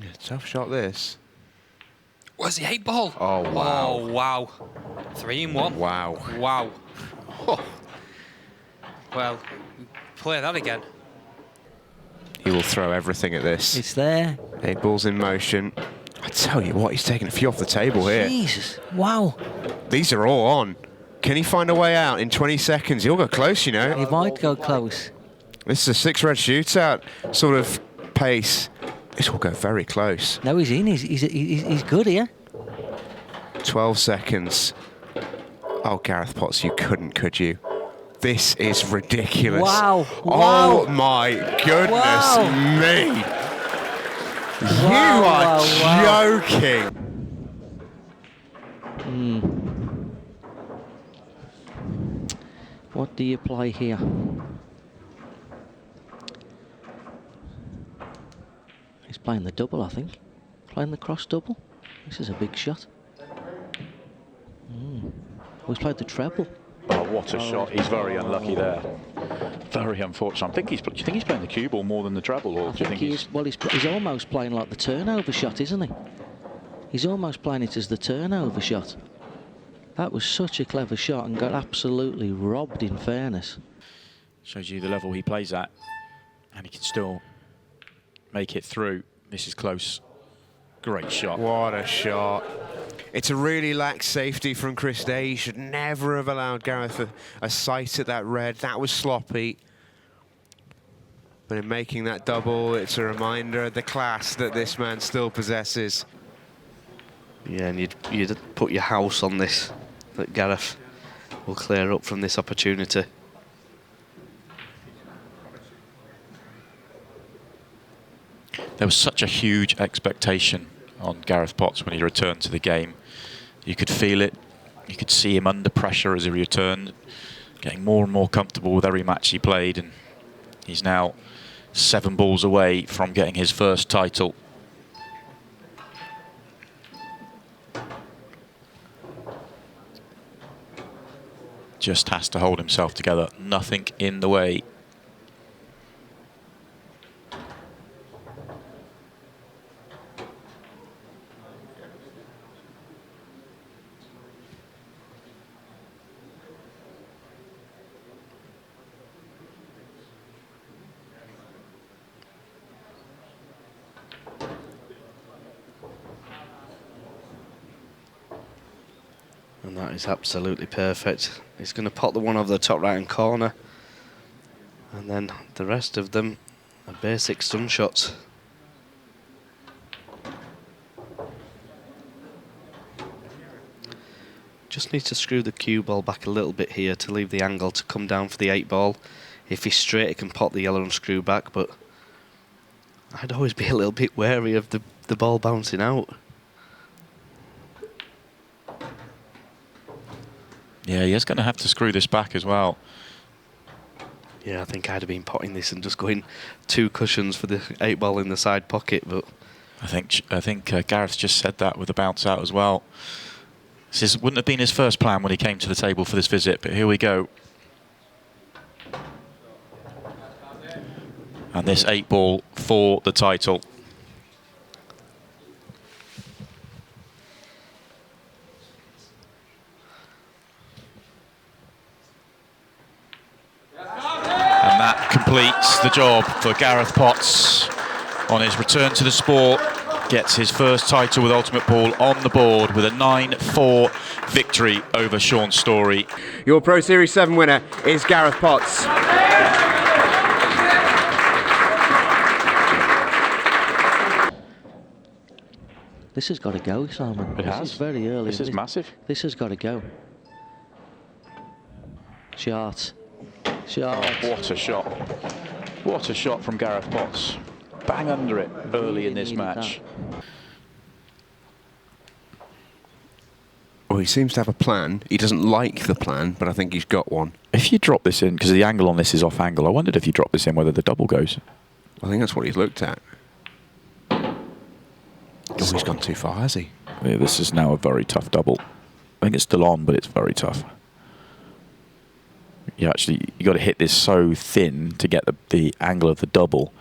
Yeah, tough shot, this. Where's the 8-ball? Oh, wow. Oh, wow. 3 in 1. Wow. Wow. Well, play that again. He will throw everything at this. It's there. 8 balls in motion. I tell you what, he's taking a few off the table here. Jesus. Wow. These are all on. Can he find a way out in 20 seconds? He'll go close, you know. He might go close. This is a 6-red shootout sort of pace. This will go very close. No, he's in. He's good here. 12 seconds. Oh, Gareth Potts, you couldn't, could you? This is ridiculous. Wow. Oh, Wow. my goodness Wow. me. Wow, You are wow. joking. What do you play here? He's playing the double, I think. Playing the cross double. This is a big shot. Oh, he's played the treble. Oh, what a shot. He's very unlucky there. Very unfortunate. Do you think he's playing the cue ball more than the treble? Or I do you think think he's, well, he's almost playing like the turnover shot, isn't he? He's almost playing it as the turnover shot. That was such a clever shot and got absolutely robbed, in fairness. Shows you the level he plays at, and he can still make it through. This is close. Great shot. What a shot. It's a really lax safety from Chris Day. He should never have allowed Gareth a sight at that red. That was sloppy. But in making that double, it's a reminder of the class that this man still possesses. Yeah, and you'd put your house on this, that Gareth will clear up from this opportunity. There was such a huge expectation on Gareth Potts when he returned to the game. You could feel it. You could see him under pressure as he returned, getting more and more comfortable with every match he played, and he's now 7 balls away from getting his first title. Just has to hold himself together. Nothing in the way. And that is absolutely perfect. He's going to pot the one over the top right-hand corner. And then the rest of them are basic stun shots. Just need to screw the cue ball back a little bit here to leave the angle to come down for the 8-ball. If he's straight, he can pot the yellow and screw back, but I'd always be a little bit wary of the ball bouncing out. Yeah, he is going to have to screw this back as well. Yeah, I think I'd have been potting this and just going 2 cushions for the 8-ball in the side pocket, but I think Gareth just said that with the bounce out as well. Wouldn't have been his first plan when he came to the table for this visit, but here we go. And this 8-ball for the title. And that completes the job for Gareth Potts on his return to the sport. Gets his first title with Ultimate Pool on the board with a 9-4 victory over Sean Story. Your Pro Series 7 winner is Gareth Potts. This has got to go, Simon. It has. This is very early. This is massive. This has got to go. Shot. Shot. Oh, what a shot. What a shot from Gareth Potts. Bang under it early in this match. Well, he seems to have a plan. He doesn't like the plan, but I think he's got one. If you drop this in, because the angle on this is off angle, I wondered if you drop this in whether the double goes. I think that's what he's looked at. Oh, he's gone too far, has he? Yeah, this is now a very tough double. I think it's still on, but it's very tough. You got to hit this so thin to get the angle of the double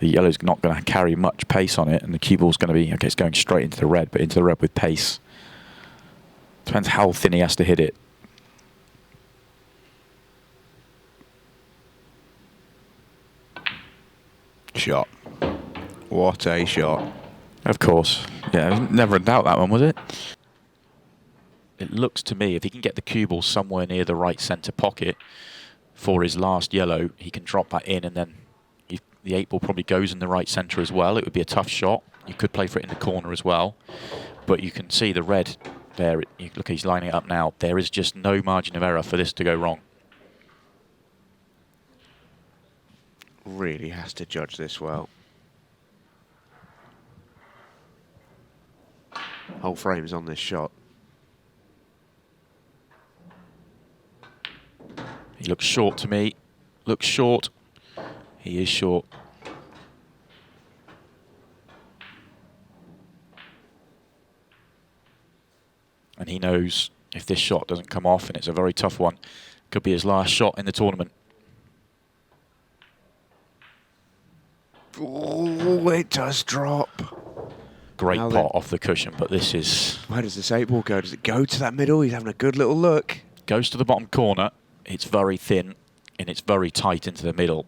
the yellow's not going to carry much pace on it, and the cue ball's going to be, okay, it's going straight into the red, but into the red with pace. Depends how thin he has to hit it. Shot. What a shot. Of course. Yeah, never in doubt that one, was it? It looks to me, if he can get the cue ball somewhere near the right centre pocket for his last yellow, he can drop that in, and then the 8 ball probably goes in the right centre as well. It would be a tough shot. You could play for it in the corner as well. But you can see the red there. Look, he's lining it up now. There is just no margin of error for this to go wrong. Really has to judge this well. Whole frame's on this shot. He looks short to me. Looks short. He is short. And he knows if this shot doesn't come off, and it's a very tough one, could be his last shot in the tournament. Oh, it does drop. Great Now pot off the cushion, but this is... Where does this 8 ball go? Does it go to that middle? He's having a good little look. Goes to the bottom corner. It's very thin, and it's very tight into the middle.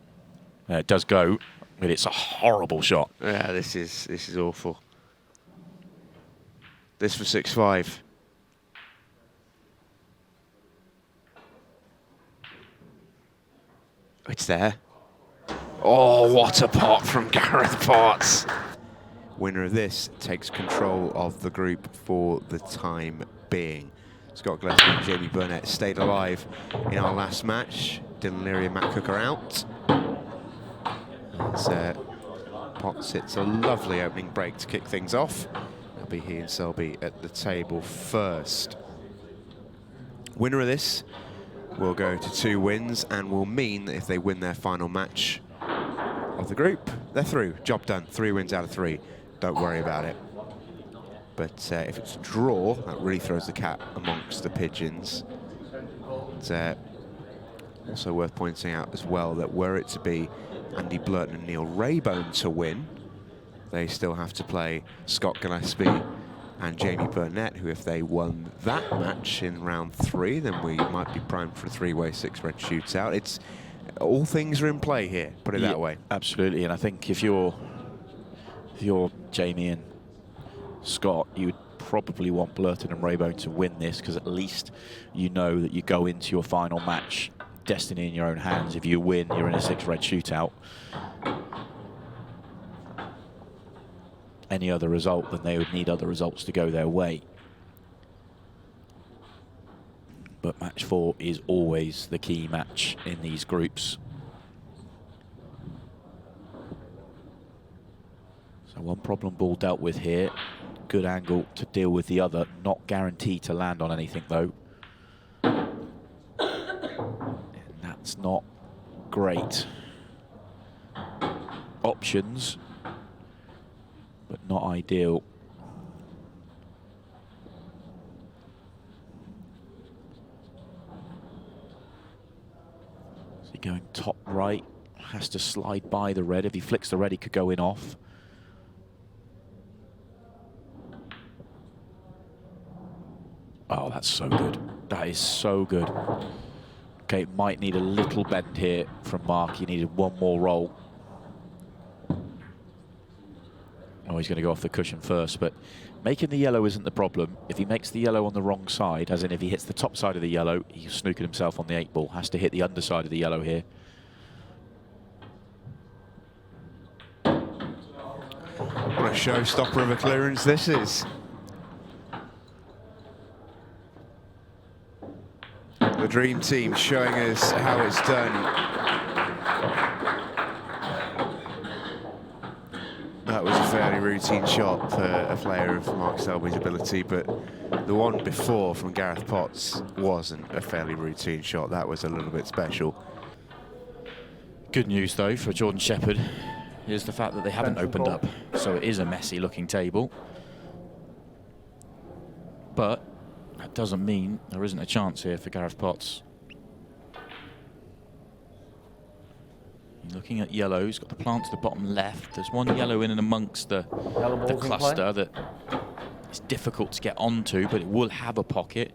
It does go, but it's a horrible shot. Yeah, this is awful. This for 6-5. It's there. Oh, what a pot from Gareth Potts. Winner of this takes control of the group for the time being. Scott Gillespie and Jamie Burnett stayed alive in our last match. Dylan Leary and Matt Cook are out. As Potts hits a lovely opening break to kick things off. That'll be he and Selby at the table first. Winner of this will go to 2 wins and will mean that if they win their final match of the group, they're through. Job done. 3 wins out of 3. Don't worry about it. But if it's a draw, that really throws the cat amongst the pigeons. It's also worth pointing out as well that were it to be Andy Blurton and Neil Raybone to win, they still have to play Scott Gillespie and Jamie Burnett, who if they won that match in round 3, then we might be primed for a 3-way 6-red shootout. It's all things are in play here, put it that way. Absolutely, and I think if you're Jamie and Scott, you would probably want Blurton and Raybone to win this, because at least you know that you go into your final match destiny in your own hands. If you win, you're in a 6-red shootout. Any other result, then they would need other results to go their way. But match 4 is always the key match in these groups. So one problem ball dealt with here. Good angle to deal with the other. Not guaranteed to land on anything though. And that's not great. Options, but not ideal. So going top right, has to slide by the red. If he flicks the red, he could go in off. Oh, that's so good. That is so good. Okay, might need a little bend here from Mark. He needed one more roll. Oh, he's going to go off the cushion first, but making the yellow isn't the problem. If he makes the yellow on the wrong side, as in if he hits the top side of the yellow, he's snookered himself on the 8 ball. Has to hit the underside of the yellow here. What a showstopper of a clearance this is. The dream team showing us how it's done. That was a fairly routine shot for a player of Mark Selby's ability, but the one before from Gareth Potts wasn't a fairly routine shot. That was a little bit special. Good news, though, for Jordan Shepherd is the fact that they haven't opened up. So it is a messy-looking table. But that doesn't mean there isn't a chance here for Gareth Potts. Looking at yellow, he's got the plant to the bottom left. There's one yellow in and amongst the balls in play. cluster that it's difficult to get onto, but it will have a pocket.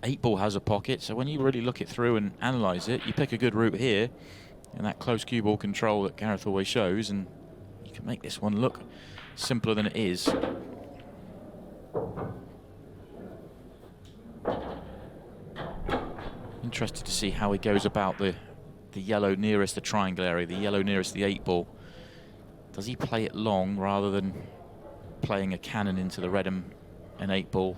8-ball has a pocket, so when you really look it through and analyse it, you pick a good route here, and that close cue ball control that Gareth always shows, and you can make this one look simpler than it is. Interested to see how he goes about the yellow nearest the triangle area, the yellow nearest the 8-ball. Does he play it long rather than playing a cannon into the red and 8-ball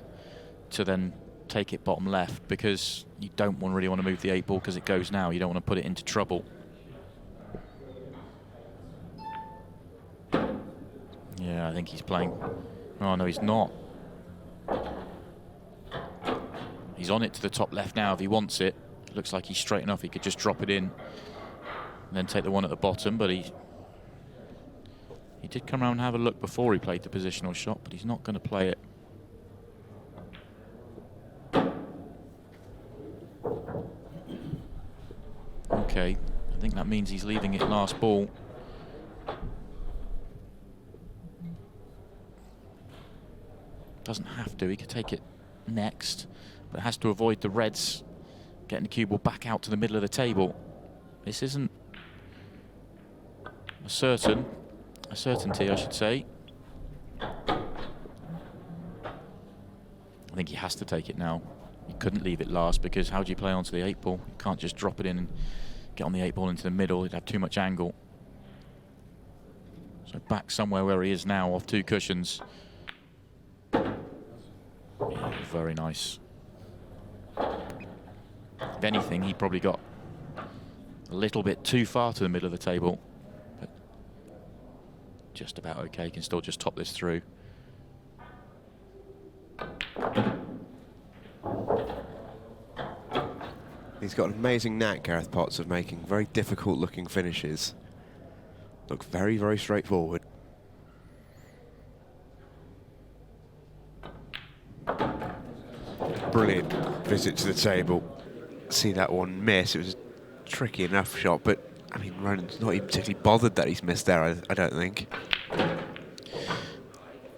to then take it bottom left? Because you don't really want to move the 8-ball because it goes now. You don't want to put it into trouble. Yeah, I think he's playing. Oh, no, he's not. He's on it to the top left now if he wants it. Looks like he's straight enough. He could just drop it in and then take the one at the bottom, but he did come around and have a look before he played the positional shot, but he's not going to play it. Okay, I think that means he's leaving it last ball. Doesn't have to, he could take it next, but has to avoid the reds getting the cue ball back out to the middle of the table. This isn't a certainty, I should say. I think he has to take it now. He couldn't leave it last, because how do you play onto the 8-ball? You can't just drop it in and get on the 8-ball into the middle. He'd have too much angle. So back somewhere where he is now, off 2 cushions. Yeah, very nice. If anything, he probably got a little bit too far to the middle of the table. But just about okay. He can still just top this through. He's got an amazing knack, Gareth Potts, of making very difficult looking finishes look very, very straightforward. Brilliant visit to the table. See that one miss. It was a tricky enough shot, but I mean, Ronan's not even particularly bothered that he's missed there, I don't think.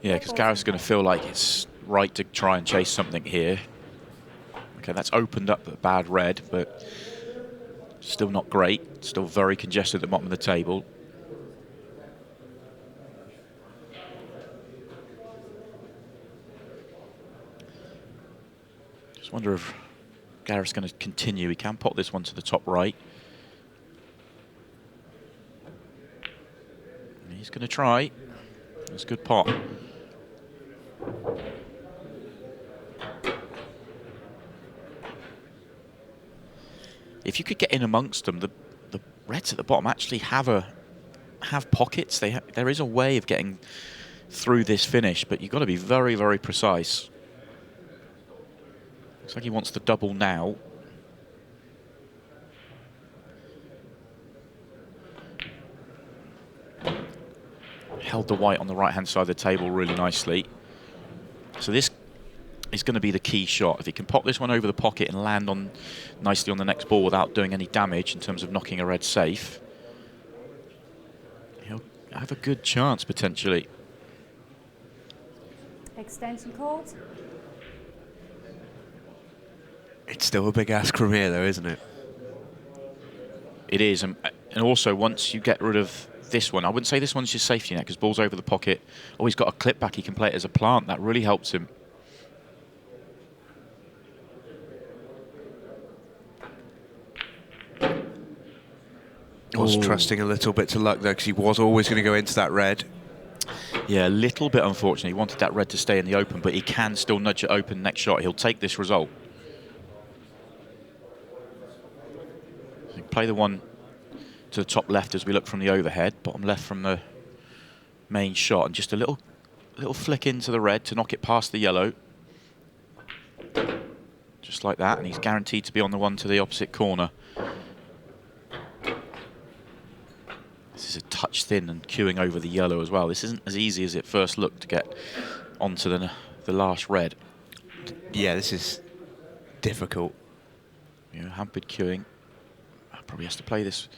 Yeah, because Gareth's going to feel like it's right to try and chase something here. Okay, that's opened up a bad red, but still not great. Still very congested at the bottom of the table. Just wonder if Gareth's going to continue. He can pot this one to the top right. He's going to try. That's a good pot. If you could get in amongst them, the reds at the bottom actually have pockets. There is a way of getting through this finish, but you've got to be very, very precise. Looks like he wants the double now. Held the white on the right-hand side of the table really nicely. So this is going to be the key shot. If he can pop this one over the pocket and land on nicely on the next ball without doing any damage in terms of knocking a red safe, he'll have a good chance potentially. Extension called. It's still a big ask from here, though, isn't it? It is, and also once you get rid of this one, I wouldn't say this one's your safety net because ball's over the pocket. Oh, he's got a clip back. He can play it as a plant. That really helps him. Was trusting a little bit to luck, though, because he was always going to go into that red. Yeah, a little bit unfortunate. He wanted that red to stay in the open, but he can still nudge it open next shot. He'll take this result. So play the one to the top left as we look from the overhead, bottom left from the main shot, and just a little flick into the red to knock it past the yellow. Just like that, and he's guaranteed to be on the one to the opposite corner. This is a touch thin and queuing over the yellow as well. This isn't as easy as it first looked to get onto the last red. Yeah, this is difficult. You know, hampered queuing. Probably has to play this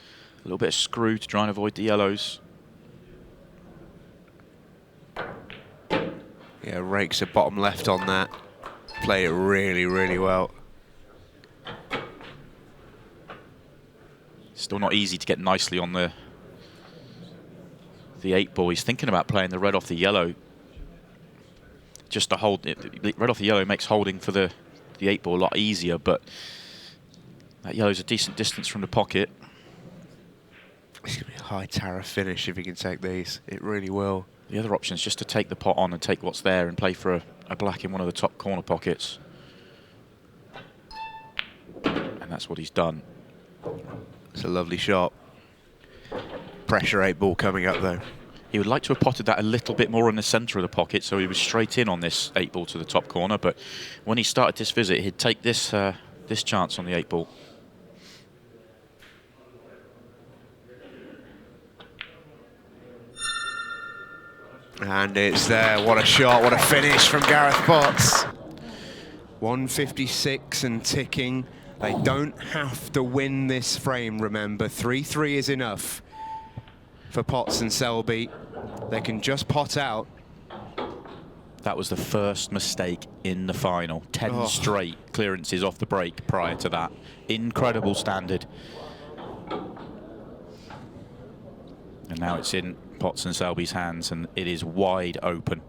A little bit of screw to try and avoid the yellows. Yeah, rakes the bottom left on that. Played it really, really well. Still not easy to get nicely on the 8-ball. He's thinking about playing the red off the yellow. Just to hold it. Red off the yellow makes holding for the 8-ball a lot easier, but that yellow's a decent distance from the pocket. It's going to be a high tariff finish if he can take these. It really will. The other option is just to take the pot on and take what's there and play for a black in one of the top corner pockets. And that's what he's done. It's a lovely shot. Pressure 8-ball coming up though. He would like to have potted that a little bit more in the centre of the pocket, so he was straight in on this 8-ball to the top corner. But when he started this visit, he'd take this this chance on the 8-ball. And it's there. What a shot, what a finish from Gareth Potts. 156 and ticking. They don't have to win this frame, remember. 3-3 is enough for Potts and Selby. They can just pot out. That was the first mistake in the final. 10 straight clearances off the break prior to that. Incredible standard. And now it's in Potts and Selby's hands, and it is wide open.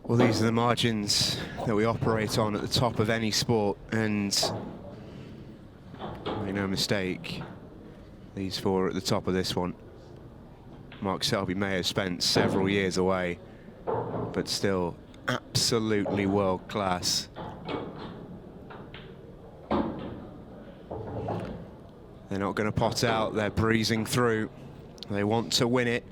Well, these are the margins that we operate on at the top of any sport, and make no mistake, these four are at the top of this one. Mark Selby may have spent several years away, but still absolutely world class. They're not going to pot out, they're breezing through. They want to win it.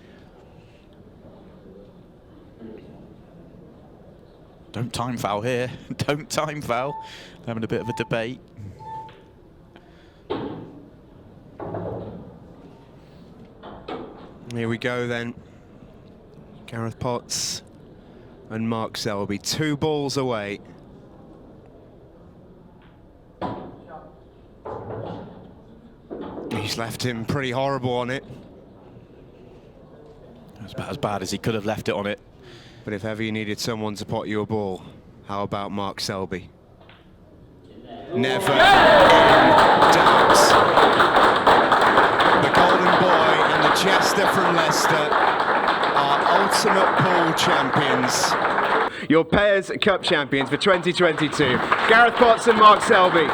Don't time foul here. Don't time foul. Having a bit of a debate. Here we go then. Gareth Potts and Mark Selby, 2 balls away. He's left him pretty horrible on it. That's about as bad as he could have left it on it. But if ever you needed someone to pot you a ball, how about Mark Selby? Never in doubt. The Golden Boy and the Jester from Leicester are ultimate pool champions. Your Pairs Cup champions for 2022. Gareth Potts and Mark Selby.